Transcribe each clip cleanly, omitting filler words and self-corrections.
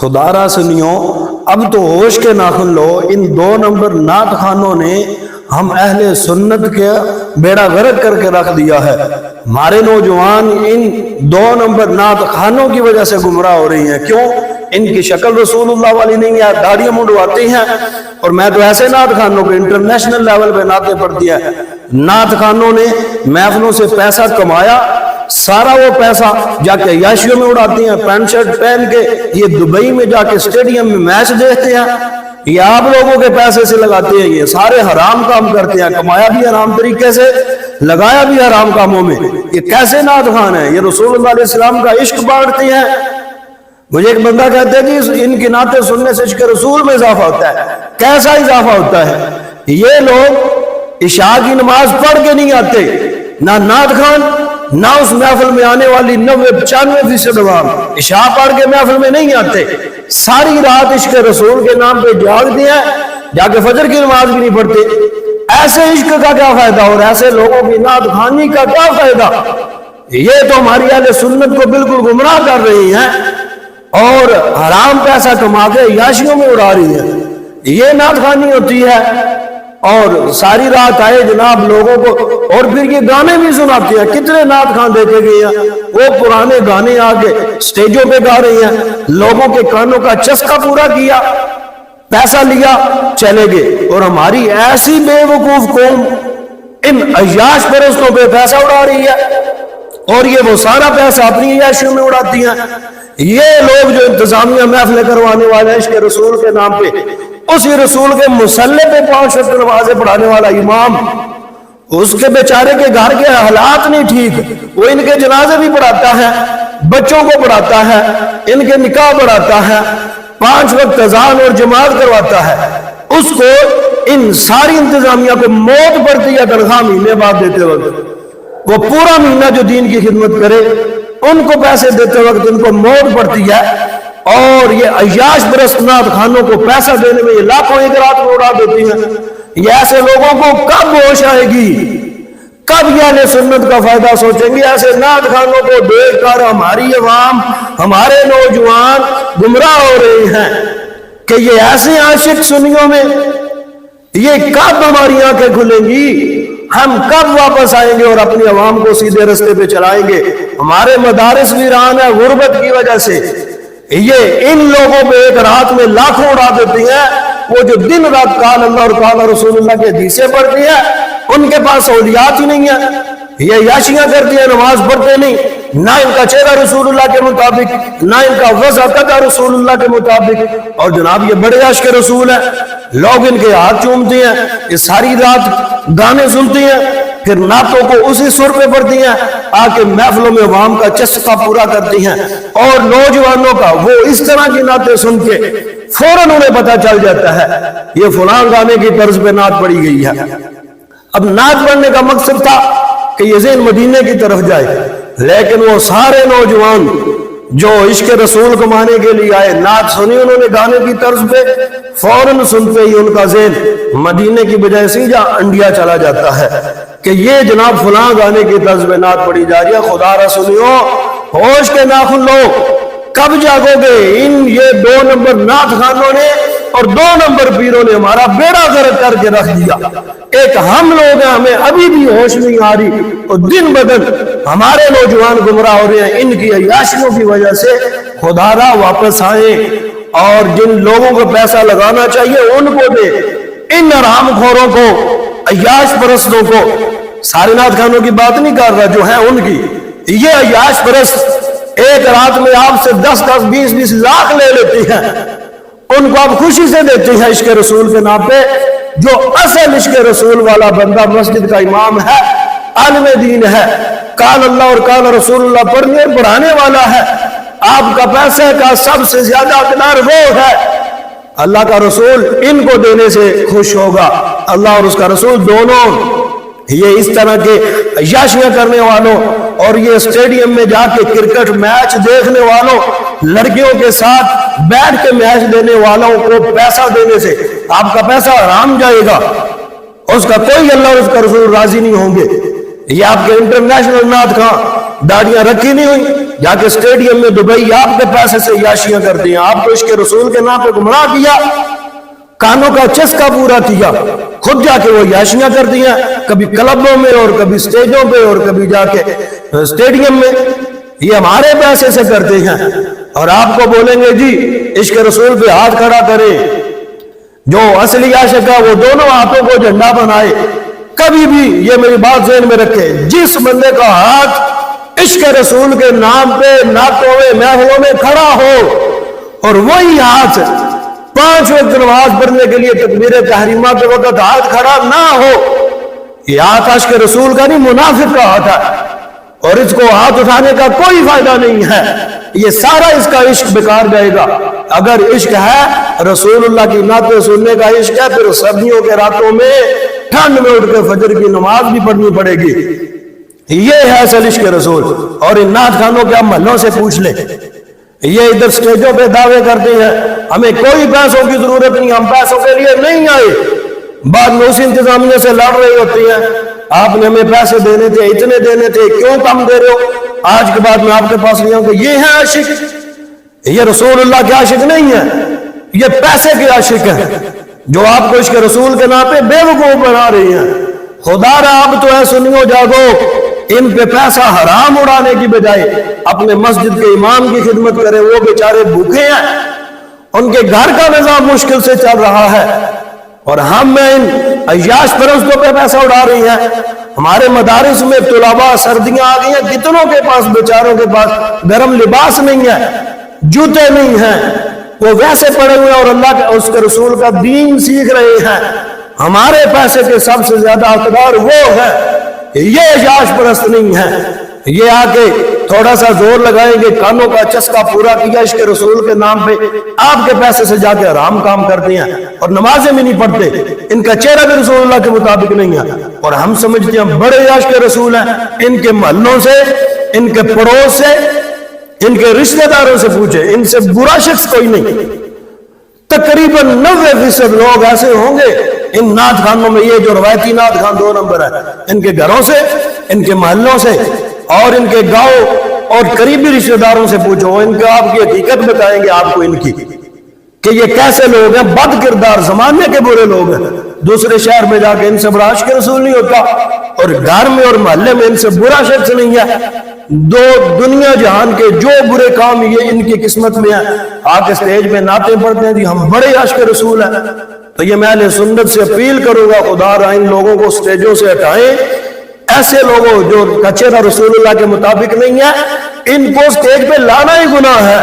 خدا را سنیو، اب تو ہوش کے ناخن لو، ان 2 نمبر نعت خانوں نے ہم اہل سنت کے بیڑا غرق کر کے رکھ دیا ہے۔ ہمارے نوجوان ان 2 نمبر نعت خانوں کی وجہ سے گمراہ ہو رہی ہیں۔ کیوں؟ ان کی شکل رسول اللہ والی نہیں ہے، داڑیاں منڈواتی ہیں، اور میں تو ایسے نعت خانوں کو انٹرنیشنل لیول پہ نعتیں پڑھتی ہیں۔ نعت خانوں نے محفلوں سے پیسہ کمایا، سارا وہ پیسہ جا کے عیاشیوں میں اڑاتی ہیں، پینٹ شرٹ پہن کے یہ دبئی میں جا کے اسٹیڈیم میں میچ دیکھتے ہیں، یہ آپ لوگوں کے پیسے سے لگاتے ہیں، یہ سارے حرام کام کرتے ہیں، کمایا بھی حرام طریقے سے، لگایا بھی حرام کاموں میں۔ یہ کیسے نعت خان ہیں؟ یہ رسول اللہ علیہ السلام کا عشق بانٹتے ہیں۔ مجھے ایک بندہ کہتے ہیں کہ ان کی نعتیں سننے سے عشق رسول میں اضافہ ہوتا ہے۔ کیسا اضافہ ہوتا ہے؟ یہ لوگ عشاء کی نماز پڑھ کے نہیں آتے، نہ نعت خان نہ اس محفل میں آنے والی 90-95% عوام عشاء پڑھ کے محفل میں نہیں آتے، ساری رات عشق رسول کے نام پہ جاگتے ہیں، جا کے فجر کی نماز بھی نہیں پڑھتے۔ ایسے عشق کا کیا فائدہ اور ایسے لوگوں کی نعت خوانی کا کیا فائدہ؟ یہ تو ہماری اہل سنت کو بالکل گمراہ کر رہی ہیں اور حرام پیسہ کما کے عیاشیوں میں اڑا رہی ہے۔ یہ نعت خوانی ہوتی ہے، اور ساری رات آئے جناب لوگوں کو، اور پھر یہ گانے بھی سناتے ہیں۔ کتنے نعت خان دیکھے گئے ہیں، وہ پرانے گانے آگے سٹیجوں پہ گا رہی ہیں، لوگوں کے کانوں کا چسکا پورا کیا، پیسہ لیا، چلے گئے۔ اور ہماری ایسی بے وقوف قوم ان عیاش پرستوں پہ پیسہ اڑا رہی ہے، اور یہ وہ سارا پیسہ اپنی عیاشیوں میں اڑاتی ہیں۔ یہ لوگ جو انتظامیہ محفلیں کروانے والے عشق رسول کے نام پہ، اسی رسول کے مصلی پہ 5 وقت نمازیں پڑھانے والا امام، اس کے بیچارے کے گھر کے حالات نہیں ٹھیک، وہ ان کے جنازے بھی پڑھاتا ہے، بچوں کو پڑھاتا ہے، ان کے نکاح پڑھاتا ہے، 5 وقت اذان اور جماعت کرواتا ہے، اس کو ان ساری انتظامیہ کو موت پڑتی ہے تنخواہ مہینے بعد دیتے وقت۔ وہ پورا مہینہ جو دین کی خدمت کرے ان کو پیسے دیتے وقت ان کو موت پڑتی ہے، اور یہ عیاش پرست نعت خانوں کو پیسہ دینے میں یہ لاکھوں ایک رات میں اڑا دیتی ہیں۔ یہ ایسے لوگوں کو کب ہوش آئے گی؟ کب یہ اہل سنت کا فائدہ سوچیں گے؟ ایسے نعت خانوں کو دیکھ کر ہماری عوام، ہمارے نوجوان گمراہ ہو رہے ہیں کہ یہ ایسے عاشق سنیوں میں، یہ کب ہماری آنکھیں کھلیں گی؟ ہم کب واپس آئیں گے اور اپنی عوام کو سیدھے رستے پہ چلائیں گے؟ ہمارے مدارس ویران ہے غربت کی وجہ سے۔ یہ ان لوگوں پہ ایک رات میں لاکھوں اڑا دیتی ہیں، وہ جو دن رات قال اللہ اور قال رسول اللہ کے حدیثیں پڑھتی ہیں، ان کے پاس سہولیات ہی نہیں ہیں، یہ عیاشیاں کرتی ہیں، نماز پڑھتے نہیں، نہ ان کا چہرہ رسول اللہ کے مطابق، نہ ان کا وضع قطع رسول اللہ کے مطابق، اور جناب یہ بڑے عشق رسول ہیں، لوگ ان کے ہاتھ چومتے ہیں، یہ ساری رات گانے سنتی ہیں، پھر نعتوں کو اسی سر پہ پڑھتی ہیں، آ کے محفلوں میں عوام کا چسکا پورا کرتی ہیں، اور نوجوانوں کا وہ اس طرح کی نعتیں سن کے فوراً انہیں پتہ چل جاتا ہے یہ فلاں گانے کی طرز پہ نعت پڑھی گئی ہے۔ اب نعت پڑھنے کا مقصد تھا کہ یہ ذہن مدینے کی طرف جائے، لیکن وہ سارے نوجوان جو عشق رسول کمانے کے لیے آئے، نعت سنی انہوں نے گانے کی طرز پہ، فوراً سنتے ہی ان کا ذہن مدینے کی بجائے سیدھا انڈیا چلا جاتا ہے کہ یہ جناب فلاں گانے کی طرز پہ نعت پڑھی جا رہی ہے۔ خدا را سنیو، ہوش کے ناخن لو، کب جاگو گے؟ ان یہ 2 نمبر نعت خانوں نے اور 2 نمبر پیروں نے ہمارا بیڑا غرق کر کے رکھ دیا۔ ایک ہم لوگ ہیں، ہمیں ابھی بھی ہوش نہیں آ رہی، اور دن بدن ہمارے نوجوان گمراہ ہو رہے ہیں ان کی عیاشیوں کی وجہ سے۔ خدا را واپس آئیں، اور جن لوگوں کو پیسہ لگانا چاہیے ان کو دے، ان حرام خوروں کو، عیاش پرستوں کو۔ سارے نعت خانوں کی بات نہیں کر رہا، جو ہے ان کی، یہ عیاش پرست ایک رات میں آپ سے 10-10 20-20 لاکھ لے لیتی ہیں، ان کو آپ خوشی سے دیتی ہیں عشق رسول کے نام پہ۔ جو اصل عشق رسول والا بندہ مسجد کا امام ہے، عالم دین ہے، قال اللہ اور قال رسول اللہ پڑھنے اور پڑھانے والا ہے، آپ کا پیسے کا سب سے زیادہ حقدار وہ ہے۔ اللہ کا رسول ان کو دینے سے خوش ہوگا، اللہ اور اس کا رسول دونوں۔ یہ اس طرح کے عیاشیاں کرنے والوں اور یہ اسٹیڈیم میں جا کے کرکٹ میچ دیکھنے والوں، لڑکیوں کے ساتھ بیٹھ کے میچ دینے والوں کو پیسہ دینے سے آپ کا پیسہ حرام جائے گا، اس کا کوئی اللہ اور اس کا رسول راضی نہیں ہوں گے۔ یہ آپ کے انٹرنیشنل نعت خان داڑیاں رکھی نہیں ہوئی، جا کے اسٹیڈیم میں دبئی آپ کے پیسے سے عیاشیاں کرتی ہیں. آپ کو عشق رسول کے نام پہ گمراہ کیا, کانوں کا چسکا پورا کیا, خود جا کے وہ عیاشیاں کرتی ہیں, کبھی کلبوں میں اور کبھی اسٹیجوں پہ اور کبھی جا کے اسٹیڈیم میں. یہ ہمارے پیسے سے کرتے ہیں, اور آپ کو بولیں گے جی عشق رسول پہ ہاتھ کھڑا کرے. جو اصلی عاشق ہے وہ دونوں ہاتھوں کو جھنڈا بنائے. کبھی بھی یہ میری بات ذہن میں رکھے, جس بندے کا ہاتھ عشق رسول کے نام پہ نعتوں میں محفلوں میں کھڑا ہو اور وہی ہاتھ 5 وقت نماز پڑھنے کے لیے تکبیر تحریمہ کے وقت ہاتھ کھڑا نہ ہو, یہ ہاتھ عشق رسول کا نہیں, منافق کا ہاتھ ہے, اور اس کو ہاتھ اٹھانے کا کوئی فائدہ نہیں ہے. یہ سارا اس کا عشق بیکار جائے گا. اگر عشق ہے رسول اللہ کی نعتیں سننے کا عشق ہے, پھر سردیوں کے راتوں میں ٹھنڈ میں اٹھ کے فجر کی نماز بھی پڑھنی پڑے گی. یہ ہے اصل عشق رسول. اور ان نعت خانوں کے آپ محلوں سے پوچھ لیں, یہ ادھر سٹیجوں پہ دعوے کرتے ہیں ہمیں کوئی پیسوں کی ضرورت نہیں, ہم پیسوں کے لیے نہیں آئے. بعد میں اسی انتظامیہ سے لڑ رہی ہوتی ہیں, آپ نے ہمیں پیسے دینے تھے, اتنے دینے تھے, کیوں کم دے رہے ہو؟ آج کے بعد میں آپ کے پاس نہیں آؤں کہ یہ ہے عاشق. یہ رسول اللہ کے عاشق نہیں ہے, یہ پیسے کے عاشق ہیں جو آپ کو عشق رسول کے نام پہ بے وقوف بنا رہی ہیں. خدا را اب تو ہے سنیو جاگو, ان پہ پیسہ حرام اڑانے کی بجائے اپنے مسجد کے امام کی خدمت کرے. وہ بیچارے بھوکے ہیں, ان کے گھر کا نظام مشکل سے چل رہا ہے, اور ہم ان عیاش پرستوں پہ پیسہ اڑا رہی ہیں. ہمارے مدارس میں طلباء, سردیاں آ گئی ہیں, کتنوں کے پاس بیچاروں کے پاس گرم لباس نہیں ہے, جوتے نہیں ہیں, وہ ویسے پڑے ہوئے اور اللہ کے اس کے رسول کا دین سیکھ رہے ہیں. ہمارے پیسے کے سب سے زیادہ حقدار وہ ہے, یہ عیاش پرست نہیں ہے. یہ آ کے تھوڑا سا زور لگائیں گے, کانوں کا چسکا پورا کیا عشق رسول کے نام پہ, آپ کے پیسے سے جا کے حرام کام کرتے ہیں اور نمازیں بھی نہیں پڑھتے. ان کا چہرہ بھی رسول اللہ کے مطابق نہیں ہے, اور ہم سمجھتے ہیں بڑے عشق رسول ہیں. ان کے محلوں سے, ان کے پڑوس سے, ان کے رشتہ داروں سے پوچھے, ان سے برا شخص کوئی نہیں. تقریباً 90% لوگ ایسے ہوں گے ان نعت خانوں میں. یہ جو روایتی نعت خان 2 نمبر ہے, ان کے گھروں سے, ان کے محلوں سے, اور ان کے گاؤں اور قریبی رشتہ داروں سے پوچھو, ان کو آپ کی حقیقت بتائیں گے آپ کو ان کی, کہ یہ کیسے لوگ ہیں, بد کردار, زمانے کے برے لوگ ہیں. دوسرے شہر میں جا کے ان سے بڑا عاشق رسول نہیں ہوتا, اور گھر میں اور محلے میں ان سے برا شخص نہیں ہے. دو دنیا جہان کے جو برے کام یہ ان کی قسمت میں ہیں, آ کے اسٹیج پہ نعتیں پڑھتے ہیں جی ہم بڑے عاشق رسول ہیں. تو یہ میں اہل سنت سے اپیل کروں گا, خدا را ان لوگوں کو اسٹیجوں سے ہٹائیں. ایسے لوگوں جو کا چہرہ رسول اللہ کے مطابق نہیں ہے, ان کو اسٹیج پہ لانا ہی گناہ ہے.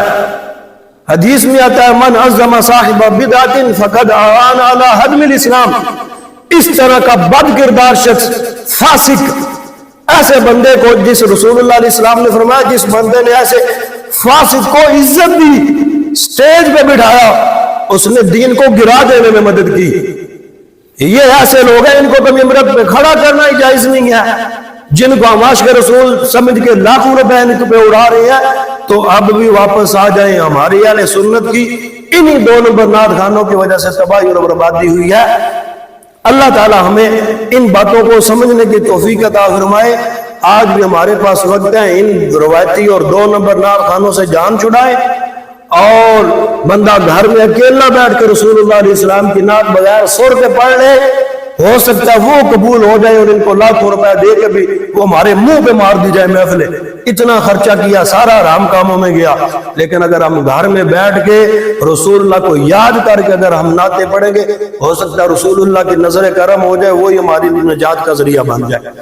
حدیث میں آتا ہے من عظم صاحب بدعت فقد اعان علی ہدم الاسلام. اس طرح کا بد کردار شخص, فاسق, ایسے بندے کو جس رسول اللہ علیہ السلام نے فرمایا جس بندے نے ایسے فاسق کو عزت دی, سٹیج پہ بٹھایا, اس نے دین کو گرا دینے میں مدد کی. یہ ایسے لوگ ہیں, ان کو تو ممبر پہ کھڑا کرنا ہی جائز نہیں ہے. جن کو ہم عاشق رسول سمجھ کے لاکھوں روپے ان پہ اڑا رہے ہیں, تو اب بھی واپس آ جائیں. ہماری اہل سنت کی انہی 2 نمبر نعت خانوں کی وجہ سے تباہی اور بربادی ہوئی ہے. اللہ تعالی ہمیں ان باتوں کو سمجھنے کی توفیق عطا فرمائے. آج بھی ہمارے پاس وقت ہے, ان روایتی اور 2 نمبر نعت خانوں سے جان چھڑائے, اور بندہ گھر میں اکیلا بیٹھ کے رسول اللہ علیہ السلام کی نعت بغیر سر کے پڑھ لے, ہو سکتا ہے وہ قبول ہو جائے, اور ان کو لاکھوں روپے دے کے بھی وہ ہمارے منہ پہ مار دی جائے محفلیں. اتنا خرچہ کیا, سارا حرام کاموں میں گیا. لیکن اگر ہم گھر میں بیٹھ کے رسول اللہ کو یاد کر کے اگر ہم نعتیں پڑھیں گے, ہو سکتا ہے رسول اللہ کی نظر کرم ہو جائے, وہی ہماری نجات کا ذریعہ بن جائے.